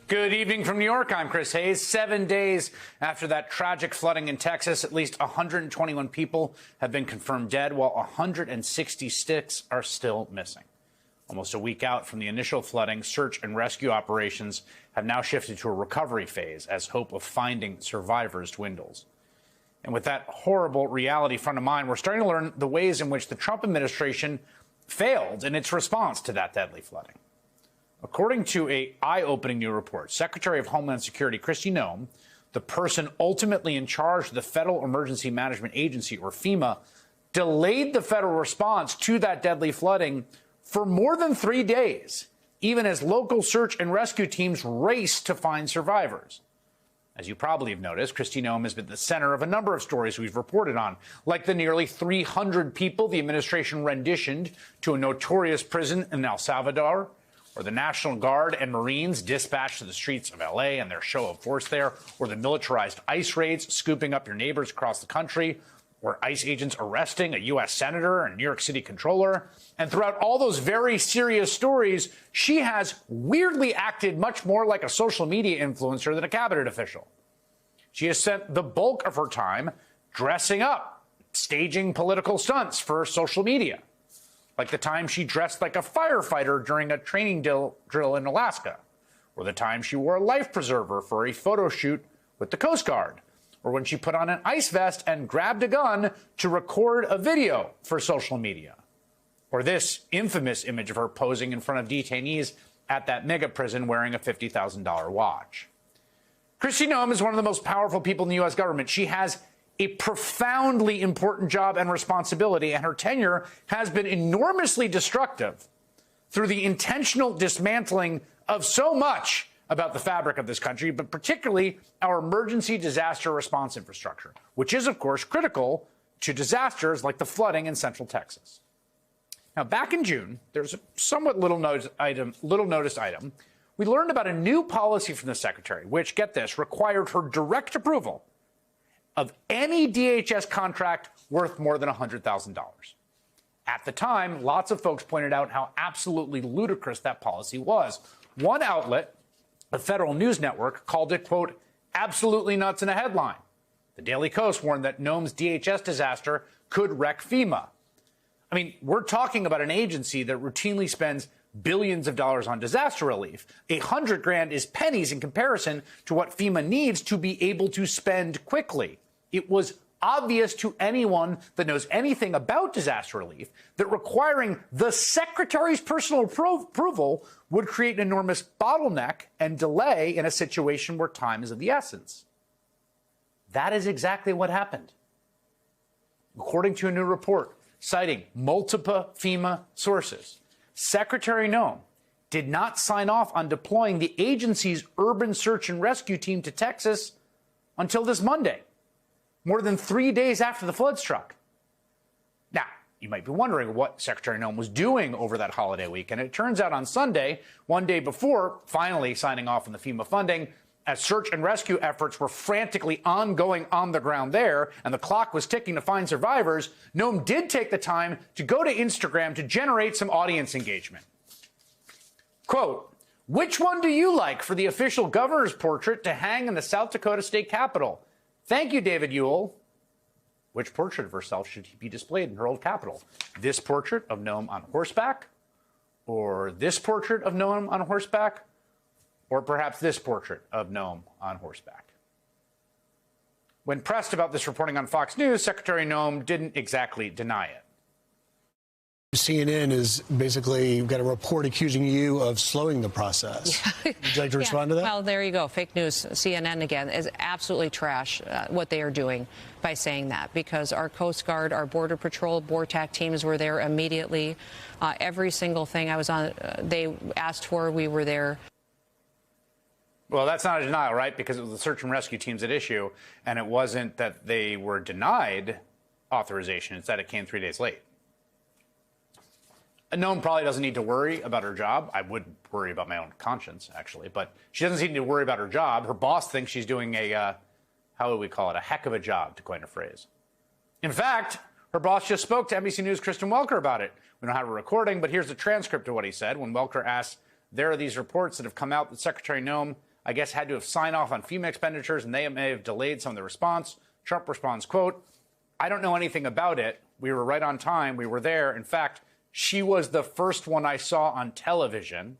Good evening from New York. I'm Chris Hayes. 7 days after that tragic flooding in Texas, at least 121 people have been confirmed dead, while 166 are still missing. Almost a week out from the initial flooding, search and rescue operations have now shifted to a recovery phase as hope of finding survivors dwindles. And with that horrible reality front of mind, we're starting to learn the ways in which the Trump administration failed in its response to that deadly flooding. According to an eye-opening new report, Secretary of Homeland Security Kristi Noem, the person ultimately in charge of the Federal Emergency Management Agency, or FEMA, delayed the federal response to that deadly flooding for more than 3 days, even as local search and rescue teams raced to find survivors. As you probably have noticed, Kristi Noem has been the center of a number of stories we've reported on, like the nearly 300 people the administration renditioned to a notorious prison in El Salvador, or the National Guard and Marines dispatched to the streets of L.A. and their show of force there, or the militarized ICE raids scooping up your neighbors across the country, or ICE agents arresting a U.S. senator and New York City controller. And throughout all those very serious stories, she has weirdly acted much more like a social media influencer than a cabinet official. She has spent the bulk of her time dressing up, staging political stunts for social media, like the time she dressed like a firefighter during a training drill in Alaska, or the time she wore a life preserver for a photo shoot with the Coast Guard, or when she put on an ice vest and grabbed a gun to record a video for social media, or this infamous image of her posing in front of detainees at that mega prison wearing a $50,000 watch. Kristi Noem is one of the most powerful people in the U.S. government. She has a profoundly important job and responsibility, and her tenure has been enormously destructive through the intentional dismantling of so much about the fabric of this country, but particularly our emergency disaster response infrastructure, which is, of course, critical to disasters like the flooding in central Texas. Now, back in June, there's a somewhat little noticed item. We learned about a new policy from the secretary, which, get this, required her direct approval of any DHS contract worth more than $100,000. At the time, lots of folks pointed out how absolutely ludicrous that policy was. One outlet, a federal news network, called it, quote, absolutely nuts in a headline. The Daily Kos warned that Noem's DHS disaster could wreck FEMA. I mean, we're talking about an agency that routinely spends billions of dollars on disaster relief. $100,000 is pennies in comparison to what FEMA needs to be able to spend quickly. It was obvious to anyone that knows anything about disaster relief that requiring the secretary's personal approval would create an enormous bottleneck and delay in a situation where time is of the essence. That is exactly what happened. According to a new report citing multiple FEMA sources, Secretary Noem did not sign off on deploying the agency's urban search and rescue team to Texas until this Monday, more than 3 days after the flood struck. Now, you might be wondering what Secretary Noem was doing over that holiday weekend. It turns out on Sunday, one day before finally signing off on the FEMA funding, as search and rescue efforts were frantically ongoing on the ground there and the clock was ticking to find survivors, Noem did take the time to go to Instagram to generate some audience engagement. Quote, which one do you like for the official governor's portrait to hang in the South Dakota State Capitol? Thank you, David Ewell. Which portrait of herself should be displayed in her old capital? This portrait of Noem on horseback? Or this portrait of Noem on horseback? Or perhaps this portrait of Noem on horseback? When pressed about this reporting on Fox News, Secretary Noem didn't exactly deny it. CNN is basically got a report accusing you of slowing the process. Yeah. Would you like to respond to that? Well, there you go. Fake news. CNN, again, is absolutely trash what they are doing by saying that, because our Coast Guard, our Border Patrol, BORTAC teams were there immediately. Every single thing I was on, they asked for, we were there. Well, that's not a denial, right? Because it was the search and rescue teams at issue, and it wasn't that they were denied authorization. It's that it came 3 days late. Noem probably doesn't need to worry about her job. I would worry about my own conscience, actually, but she doesn't need to worry about her job. Her boss thinks she's doing a, how would we call it, a heck of a job, to coin a phrase. In fact, her boss just spoke to NBC News' Kristen Welker about it. We don't have a recording, but here's the transcript of what he said when Welker asked, there are these reports that have come out that Secretary Noem I guess, had to have signed off on FEMA expenditures, and they may have delayed some of the response. Trump responds, quote, "I don't know anything about it. We were right on time. We were there. In fact, she was the first one I saw on television.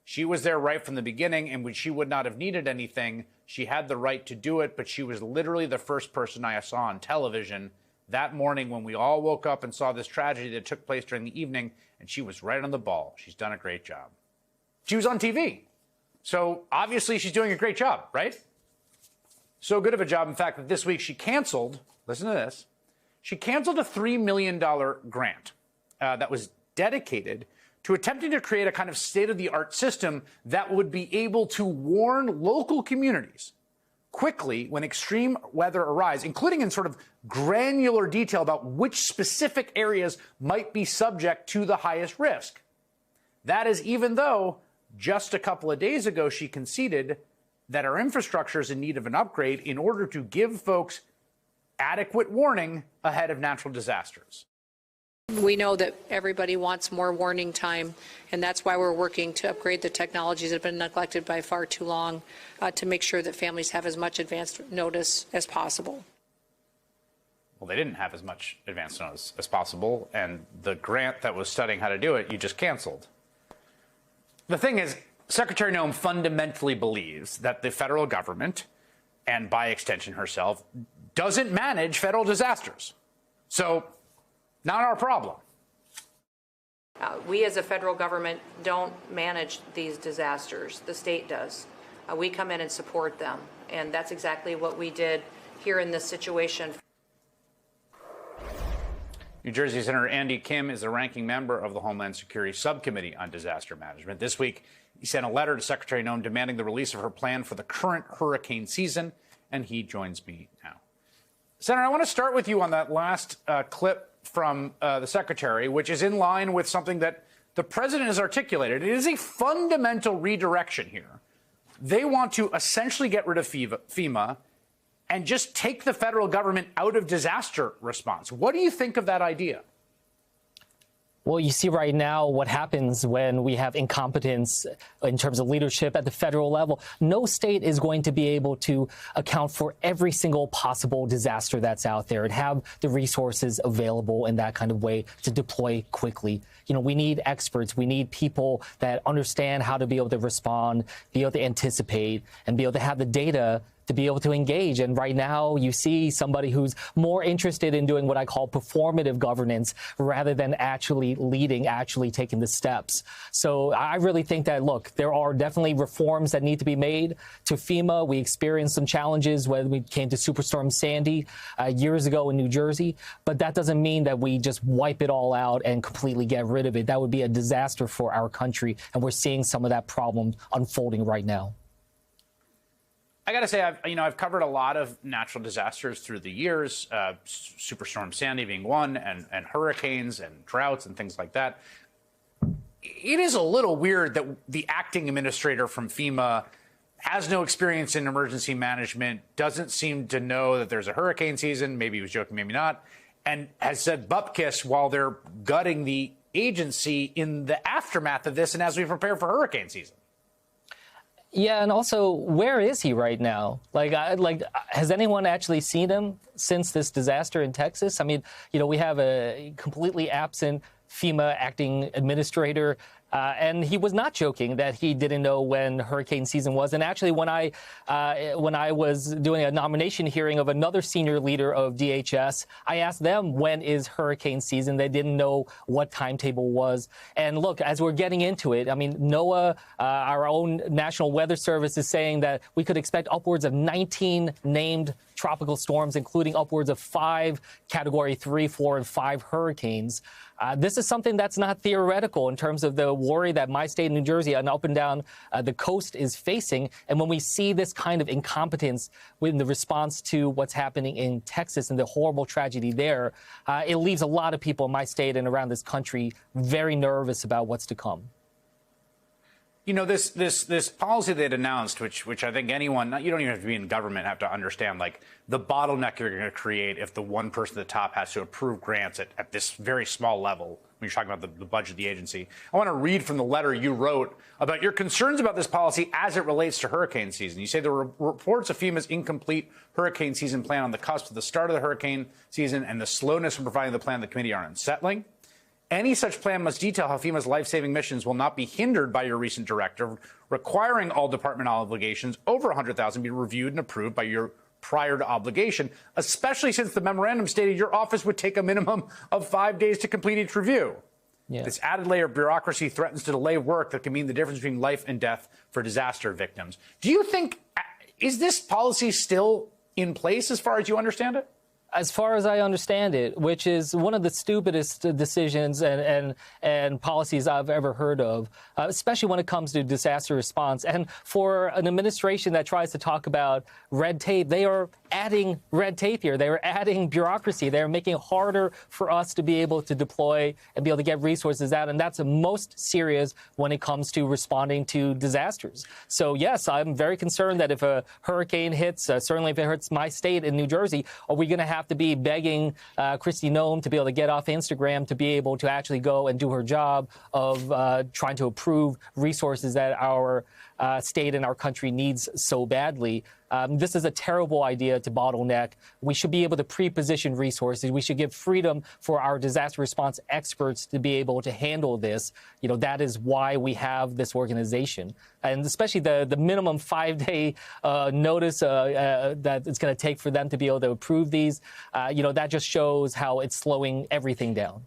She was there right from the beginning, and she would not have needed anything. She had the right to do it, but she was literally the first person I saw on television that morning when we all woke up and saw this tragedy that took place during the evening, and she was right on the ball. She's done a great job." She was on TV. So obviously she's doing a great job, right? So good of a job, in fact, that this week she canceled, listen to this, she canceled a $3 million grant that was dedicated to attempting to create a kind of state-of-the-art system that would be able to warn local communities quickly when extreme weather arrives, including in sort of granular detail about which specific areas might be subject to the highest risk. That is even though just a couple of days ago she conceded that our infrastructure is in need of an upgrade in order to give folks adequate warning ahead of natural disasters. We know that everybody wants more warning time, and that's why we're working to upgrade the technologies that have been neglected by far too long to make sure that families have as much advanced notice as possible. Well, they didn't have as much advance notice as possible, and the grant that was studying how to do it, you just canceled. The thing is, Secretary Noem fundamentally believes that the federal government, and by extension herself, doesn't manage federal disasters. So, not our problem. We as a federal government don't manage these disasters. The state does. We come in and support them, and that's exactly what we did here in this situation. New Jersey Senator Andy Kim is the ranking member of the Homeland Security Subcommittee on Disaster Management. This week, he sent a letter to Secretary Noem demanding the release of her plan for the current hurricane season, and he joins me now. Senator, I want to start with you on that last clip from the Secretary, which is in line with something that the President has articulated. It is a fundamental redirection here. They want to essentially get rid of FEMA and just take the federal government out of disaster response. What do you think of that idea? Well, you see right now what happens when we have incompetence in terms of leadership at the federal level. No state is going to be able to account for every single possible disaster that's out there and have the resources available in that kind of way to deploy quickly. You know, we need experts. We need people that understand how to be able to respond, be able to anticipate, and be able to have the data to be able to engage. And right now you see somebody who's more interested in doing what I call performative governance rather than actually leading, actually taking the steps. So I really think that, look, there are definitely reforms that need to be made to FEMA. We experienced some challenges when we came to Superstorm Sandy years ago in New Jersey, but that doesn't mean that we just wipe it all out and completely get rid of it. That would be a disaster for our country, and we're seeing some of that problem unfolding right now. I got to say, I've covered a lot of natural disasters through the years, Superstorm Sandy being one, and hurricanes and droughts and things like that. It is a little weird that the acting administrator from FEMA has no experience in emergency management, doesn't seem to know that there's a hurricane season, maybe he was joking, maybe not, and has said bupkis while they're gutting the agency in the aftermath of this and as we prepare for hurricane season. Yeah, and also, where is he right now? Like, has anyone actually seen him since this disaster in Texas? I mean, you know, we have a completely absent FEMA acting administrator. And he was not joking that he didn't know when hurricane season was. And actually, when I was doing a nomination hearing of another senior leader of DHS, I asked them, when is hurricane season? They didn't know what timetable was. And look, as we're getting into it, I mean, NOAA, our own National Weather Service, is saying that we could expect upwards of 19 named tropical storms, including upwards of 5 Category 3, 4, and 5 hurricanes. This is something that's not theoretical in terms of the worry that my state, New Jersey, and up and down the coast is facing. And when we see this kind of incompetence in the response to what's happening in Texas and the horrible tragedy there, it leaves a lot of people in my state and around this country very nervous about what's to come. You know, this policy they'd announced, which I think anyone, you don't even have to be in government, have to understand, like, the bottleneck you're going to create if the one person at the top has to approve grants at this very small level when you're talking about the budget of the agency. I want to read from the letter you wrote about your concerns about this policy as it relates to hurricane season. You say the reports of FEMA's incomplete hurricane season plan on the cusp of the start of the hurricane season and the slowness in providing the plan to the committee are unsettling. Any such plan must detail how FEMA's life-saving missions will not be hindered by your recent directive, requiring all department obligations over $100,000 be reviewed and approved by your prior to obligation, especially since the memorandum stated your office would take a minimum of 5 days to complete each review. Yeah. This added layer of bureaucracy threatens to delay work that can mean the difference between life and death for disaster victims. Do you think, is this policy still in place as far as you understand it? As far as I understand it, which is one of the stupidest decisions and policies I've ever heard of, especially when it comes to disaster response. And for an administration that tries to talk about red tape, they are adding red tape here. They are adding bureaucracy. They are making it harder for us to be able to deploy and be able to get resources out. And that's the most serious when it comes to responding to disasters. So, yes, I'm very concerned that if a hurricane hits, certainly if it hits my state in New Jersey, are we going to have to be begging Kristi Noem to be able to get off Instagram to be able to actually go and do her job of trying to approve resources that our state and our country needs so badly. This is a terrible idea to bottleneck. We should be able to pre-position resources. We should give freedom for our disaster response experts to be able to handle this. You know, that is why we have this organization. And especially the minimum 5-day notice that it's going to take for them to be able to approve these, you know, that just shows how it's slowing everything down.